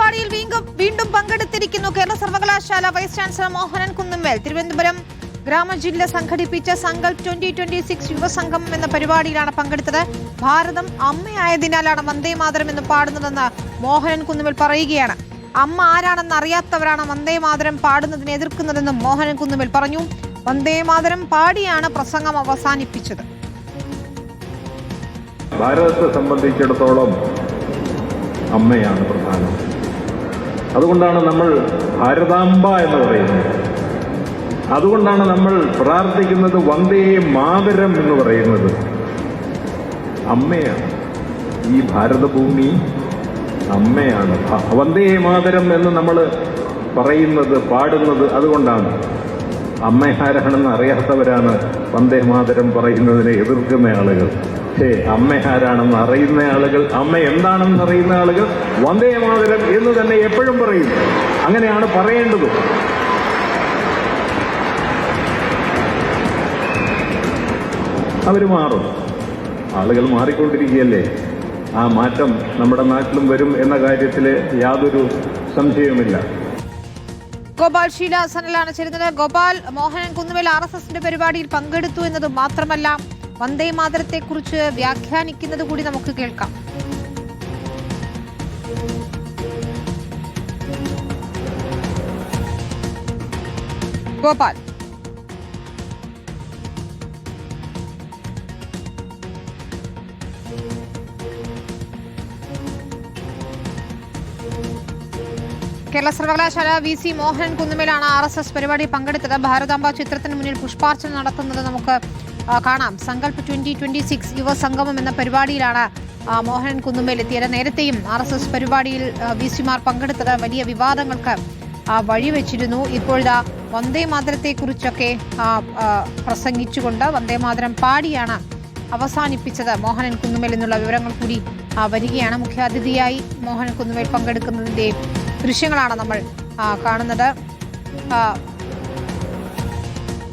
പരിപാടിയിൽ വീണ്ടും പങ്കെടുത്തിരിക്കുന്നു കേരള സർവകലാശാല വൈസ് ചാൻസലർ മോഹനൻ കുന്നുമ്മേൽ. തിരുവനന്തപുരം ഗ്രാമജില്ല സംഘടിപ്പിച്ച സങ്കൽപ് 2026 യുവസംഗമം എന്ന പരിപാടിയിലാണ് പങ്കെടുത്തത്. ഭാരതം അമ്മയായതിനാലാണ് വന്ദേ മാതരം എന്ന് പാടുന്നതെന്ന് മോഹനൻ കുന്നുമ്മേൽ പറയുകയാണ്. അമ്മ ആരാണെന്ന് അറിയാത്തവരാണ് വന്ദേ മാതരം പാടുന്നതിനെ എതിർക്കുന്നതെന്നും മോഹനൻ കുന്നുമ്മേൽ പറഞ്ഞു. വന്ദേ മാതരം പാടിയാണ് പ്രസംഗം അവസാനിപ്പിച്ചത്. ഭാരതത്തെ സംബന്ധിച്ചിടത്തോളം അമ്മയാണ് പ്രധാനം. അതുകൊണ്ടാണ് നമ്മൾ ഭാരതാംബ എന്ന് പറയുന്നത്. അതുകൊണ്ടാണ് നമ്മൾ പ്രാർത്ഥിക്കുന്നത് വന്ദേ മാതരം എന്ന് പറയുന്നത്. അമ്മയാണ് ഈ ഭാരതഭൂമി, അമ്മയാണ്. വന്ദേ മാതരം എന്ന് നമ്മൾ പറയുന്നത്, പാടുന്നത് അതുകൊണ്ടാണ്. അമ്മയാരാണെന്ന് അറിയാത്തവരാണ് വന്ദേ മാതരം പറയുന്നതിനെ എതിർക്കുന്ന ആളുകൾ. പക്ഷേ അമ്മയാരാണെന്ന് അറിയുന്ന ആളുകൾ, അമ്മ എന്താണെന്ന് അറിയുന്ന ആളുകൾ വന്ദേ മാതരം എന്ന് തന്നെ എപ്പോഴും പറയും. അങ്ങനെയാണ് പറയേണ്ടത്. അവർ മാറും. ആളുകൾ മാറിക്കൊണ്ടിരിക്കുകയല്ലേ. ആ മാറ്റം നമ്മുടെ നാട്ടിലും വരും എന്ന കാര്യത്തിൽ യാതൊരു സംശയവുമില്ല. ഗോപാൽ ഷീലാസനിലാണ് ചേരുന്നത്. ഗോപാൽ, മോഹനൻ കുന്നുമ്മേൽ RSSന്റെ പരിപാടിയിൽ പങ്കെടുത്തു എന്നത് മാത്രമല്ല, വന്ദേ മാതരത്തെ കുറിച്ച് വ്യാഖ്യാനിക്കുന്നത് കൂടി നമുക്ക് കേൾക്കാം. ഗോപാൽ, കേരള സർവകലാശാല VC മോഹനൻ കുന്നുമ്മേലാണ് RSS പരിപാടിയിൽ പങ്കെടുത്തത്. ഭാരതാംബ ചിത്രത്തിന് മുന്നിൽ പുഷ്പാർച്ചന നടത്തുന്നത് നമുക്ക് കാണാം. സങ്കൽപ് 2026 യുവസംഗമം എന്ന പരിപാടിയിലാണ് മോഹനൻ കുന്നുമ്മേൽ എത്തിയത്. നേരത്തെയും RSS പരിപാടിയിൽ VCമാർ പങ്കെടുത്തത് വലിയ വിവാദങ്ങൾക്ക് വഴിവെച്ചിരുന്നു. ഇപ്പോഴിതാ വന്ദേ മാതരത്തെക്കുറിച്ചൊക്കെ പ്രസംഗിച്ചുകൊണ്ട് വന്ദേ മാതരം പാടിയാണ് അവസാനിപ്പിച്ചത് മോഹനൻ കുന്നുമ്മേൽ എന്നുള്ള വിവരങ്ങൾ കൂടി വരികയാണ്. മുഖ്യാതിഥിയായി മോഹനൻ കുന്നുമ്മേൽ പങ്കെടുക്കുന്നതിന്റെ ദൃശ്യങ്ങളാണ് നമ്മൾ കാണുന്നത്.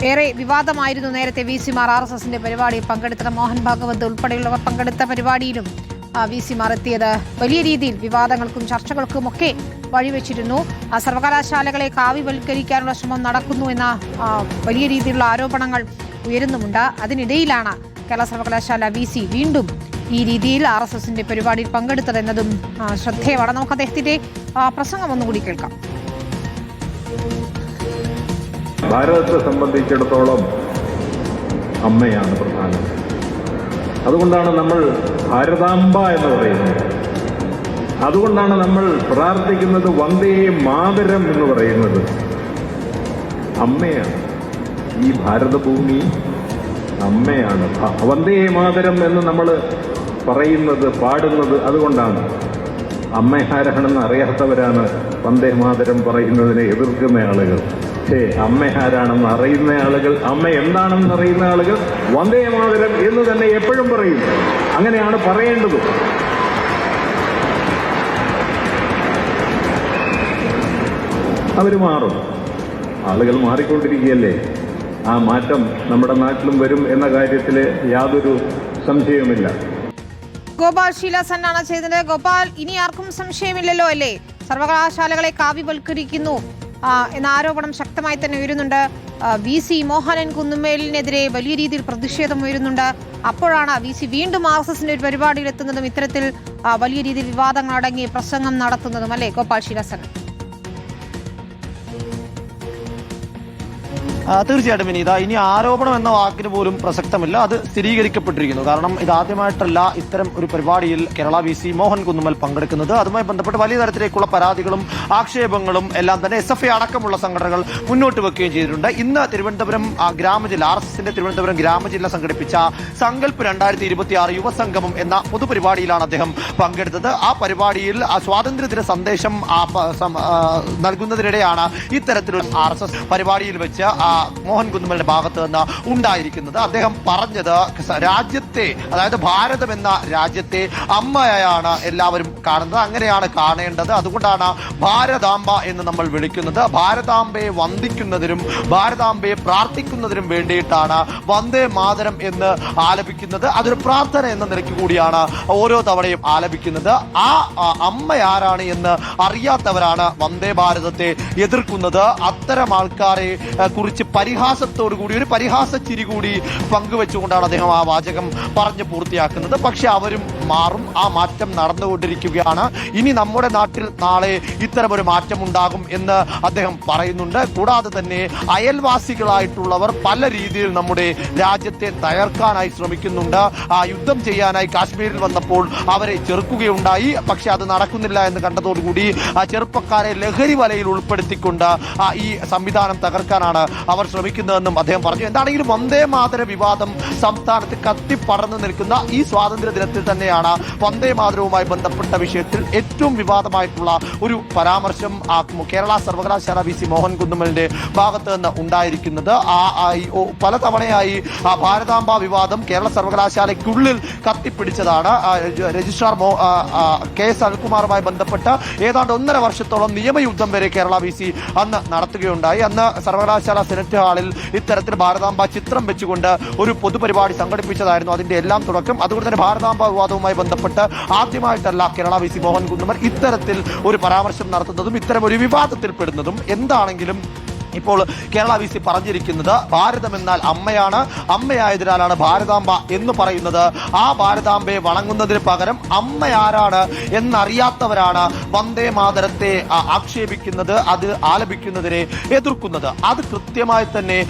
ഏറെ വിവാദമായിരുന്നു നേരത്തെ VCമാർ RSSന്റെ പരിപാടിയിൽ പങ്കെടുത്തത്. മോഹൻ ഭാഗവത് ഉൾപ്പെടെയുള്ളവർ പങ്കെടുത്ത പരിപാടിയിലും VCമാർ എത്തിയത് വലിയ രീതിയിൽ വിവാദങ്ങൾക്കും ചർച്ചകൾക്കും ഒക്കെ വഴിവെച്ചിരുന്നു. സർവകലാശാലകളെ കാവ്യവൽക്കരിക്കാനുള്ള ശ്രമം നടക്കുന്നു എന്ന വലിയ രീതിയിലുള്ള ആരോപണങ്ങൾ ഉയരുന്നുമുണ്ട്. അതിനിടയിലാണ് കേരള സർവകലാശാല VC വീണ്ടും ഈ രീതിയിൽ RSSന്റെ പരിപാടിയിൽ പങ്കെടുത്തതെന്നതും ശ്രദ്ധേയമാണ്. നമുക്ക് അദ്ദേഹത്തിന്റെ പ്രസംഗം ഒന്നുകൂടി കേൾക്കാം. ഭാരതത്തെ സംബന്ധിച്ചിടത്തോളം അമ്മയാണ് പ്രധാനം. അതുകൊണ്ടാണ് നമ്മൾ ഭാരതാംബ എന്ന് പറയുന്നത്. അതുകൊണ്ടാണ് നമ്മൾ പ്രാർത്ഥിക്കുന്നത് വന്ദേ മാതരം എന്ന് പറയുന്നത്. അമ്മയാണ് ഈ ഭാരതഭൂമി, അമ്മയാണ്. വന്ദേ മാതരം എന്ന് നമ്മൾ പറയുന്നത്, പാടുന്നത് അതുകൊണ്ടാണ്. അമ്മയാരാണെന്ന് അറിയാത്തവരാണ് വന്ദേ മാതരം പറയുന്നതിനെ എതിർക്കുന്ന ആളുകൾ. പക്ഷേ അമ്മയാരാണെന്ന് അറിയുന്ന ആളുകൾ, അമ്മ എന്താണെന്ന് അറിയുന്ന ആളുകൾ വന്ദേ മാതരം എന്ന് തന്നെ എപ്പോഴും പറയും. അങ്ങനെയാണ് പറയേണ്ടത്. അവർ മാറും. ആളുകൾ മാറിക്കൊണ്ടിരിക്കുകയല്ലേ. ആ മാറ്റം നമ്മുടെ നാട്ടിലും വരും എന്ന കാര്യത്തിൽ യാതൊരു സംശയവുമില്ല. ഗോപാൽ ഷീലാസനാണ് ചെയ്തത്. ഗോപാൽ, ഇനി ആർക്കും സംശയമില്ലല്ലോ അല്ലേ? സർവകലാശാലകളെ കാവ്യവൽക്കരിക്കുന്നു എന്ന ആരോപണം ശക്തമായി തന്നെ ഉയരുന്നുണ്ട്. VC മോഹനൻ കുന്നുമ്മേലിനെതിരെ വലിയ രീതിയിൽ പ്രതിഷേധം ഉയരുന്നുണ്ട്. അപ്പോഴാണ് VC വീണ്ടും RSSന്റെ ഒരു പരിപാടിയിൽ എത്തുന്നതും ഇത്തരത്തിൽ വലിയ രീതിയിൽ വിവാദങ്ങൾ അടങ്ങി പ്രസംഗം നടത്തുന്നതും അല്ലേ ഗോപാൽ ഷീലാസൻ? തീർച്ചയായിട്ടും വിനീത, ഇനി ആരോപണം എന്ന വാക്കിന് പോലും പ്രസക്തമില്ല. അത് സ്ഥിരീകരിക്കപ്പെട്ടിരിക്കുന്നു. കാരണം ഇതാദ്യമായിട്ടല്ല ഇത്തരം ഒരു പരിപാടിയിൽ കേരള VC മോഹൻ കുന്നുമ്മേൽ പങ്കെടുക്കുന്നത്. അതുമായി ബന്ധപ്പെട്ട് വലിയ തരത്തിലേക്കുള്ള പരാതികളും ആക്ഷേപങ്ങളും എല്ലാം തന്നെ SFI അടക്കമുള്ള സംഘടനകൾ മുന്നോട്ട് വെക്കുകയും ചെയ്തിട്ടുണ്ട്. ഇന്ന് തിരുവനന്തപുരം ഗ്രാമജില്ല, RSSന്റെ തിരുവനന്തപുരം ഗ്രാമജില്ല സംഘടിപ്പിച്ച സങ്കൽപ് 2026 യുവസംഗമം എന്ന പൊതുപരിപാടിയിലാണ് അദ്ദേഹം പങ്കെടുത്തത്. ആ പരിപാടിയിൽ സ്വാതന്ത്ര്യദിന സന്ദേശം നൽകുന്നതിനിടെയാണ് ഇത്തരത്തിലൊരു RSS പരിപാടിയിൽ വെച്ച് മോഹൻ കുന്നുമലിന്റെ ഭാഗത്ത് നിന്ന് ഉണ്ടായിരിക്കുന്നത്. അദ്ദേഹം പറഞ്ഞത് രാജ്യത്തെ, അതായത് ഭാരതം എന്ന രാജ്യത്തെ അമ്മയായാണ് എല്ലാവരും കാണുന്നത്, അങ്ങനെയാണ് കാണേണ്ടത്. അതുകൊണ്ടാണ് ഭാരതാംബ എന്ന് നമ്മൾ വിളിക്കുന്നത്. ഭാരതാംബയെ വന്ദിക്കുന്നതിനും ഭാരതാംബയെ പ്രാർത്ഥിക്കുന്നതിനും വേണ്ടിയിട്ടാണ് വന്ദേ മാതരം എന്ന് ആലപിക്കുന്നത്. അതൊരു പ്രാർത്ഥന എന്ന നിലയ്ക്ക് കൂടിയാണ് ഓരോ തവണയും ആലപിക്കുന്നത്. ആ അമ്മ ആരാണ് എന്ന് അറിയാത്തവരാണ് വന്ദേ ഭാരതത്തെ എതിർക്കുന്നത്. അത്തരം ആൾക്കാരെ കുറിച്ച് പരിഹാസത്തോടു കൂടി ഒരു പരിഹാസ ചിരി കൂടി പങ്കുവെച്ചുകൊണ്ടാണ് അദ്ദേഹം ആ വാചകം പറഞ്ഞു പൂർത്തിയാക്കുന്നത്. പക്ഷെ അവരും മാറും, ആ മാറ്റം നടന്നുകൊണ്ടിരിക്കുകയാണ്. ഇനി നമ്മുടെ നാട്ടിൽ നാളെ ഇത്തരമൊരു മാറ്റം ഉണ്ടാകും എന്ന് അദ്ദേഹം പറയുന്നുണ്ട്. കൂടാതെ തന്നെ അയൽവാസികളായിട്ടുള്ളവർ പല രീതിയിൽ നമ്മുടെ രാജ്യത്തെ തകർക്കാനായി ശ്രമിക്കുന്നുണ്ട്. യുദ്ധം ചെയ്യാനായി കാശ്മീരിൽ വന്നപ്പോൾ അവരെ ചെറുക്കുകയുണ്ടായി. പക്ഷെ അത് നടക്കുന്നില്ല എന്ന് കണ്ടതോടുകൂടി ചെറുപ്പക്കാരെ ലഹരി വലയിൽ ഉൾപ്പെടുത്തിക്കൊണ്ട് ഈ സംവിധാനം തകർക്കാനാണ് അവർ ശ്രമിക്കുന്നതെന്നും അദ്ദേഹം പറഞ്ഞു. എന്താണെങ്കിലും വന്ദേ മാതര വിവാദം സംസ്ഥാനത്ത് കത്തിപ്പടർന്നു നിൽക്കുന്ന ഈ സ്വാതന്ത്ര്യ ദിനത്തിൽ തന്നെയാണ് വന്ദേ മാതരവുമായി ബന്ധപ്പെട്ട വിഷയത്തിൽ ഏറ്റവും വിവാദമായിട്ടുള്ള ഒരു പരാമർശം കേരള സർവകലാശാല VC മോഹൻ കുന്നുമലിന്റെ ഭാഗത്ത് നിന്ന് ഉണ്ടായിരിക്കുന്നത്. പലതവണയായി ഭാരതാംബ വിവാദം കേരള സർവകലാശാലയ്ക്കുള്ളിൽ കത്തിപ്പിടിച്ചതാണ്. രജിസ്ട്രാർ KS അനിൽകുമാറുമായി ബന്ധപ്പെട്ട് ഏതാണ്ട് 1.5 വർഷത്തോളം നിയമയുദ്ധം വരെ കേരള VC അന്ന് നടത്തുകയുണ്ടായി. അന്ന് സർവകലാശാല സെനറ്റ് ഹാളിൽ ഇത്തരത്തിൽ ഭാരതാംബ ചിത്രം വെച്ചുകൊണ്ട് ഒരു പൊതുപരിപാടി സംഘടിപ്പിച്ചതായിരുന്നു അതിന്റെ എല്ലാം തുടക്കം. അതുകൊണ്ട് തന്നെ ഭാരതാംബ വിവാദവുമായി ബന്ധപ്പെട്ട് ആദ്യമായിട്ടല്ല കേരള VC മോഹൻ കുന്നുമൽ ഇത്തരത്തിൽ ഒരു പരാമർശം നടത്തുന്നതും ഇത്തരം ഒരു വിവാദത്തിൽ പെടുന്നതും. എന്താണെങ്കിലും ഇപ്പോൾ കേരള VC പറഞ്ഞിരിക്കുന്നത് ഭാരതം എന്നാൽ അമ്മയാണ്, അമ്മയായതിനാലാണ് ഭാരതാംബ എന്ന് പറയുന്നത്. ആ ഭാരതാംബയെ വണങ്ങുന്നതിന് പകരം അമ്മയാരാണ് എന്നറിയാത്തവരാണ് വന്ദേ മാതരത്തെ ആക്ഷേപിക്കുന്നത്, അത് ആലപിക്കുന്നതിനെ എതിർക്കുന്നത്. അത് കൃത്യമായി തന്നെ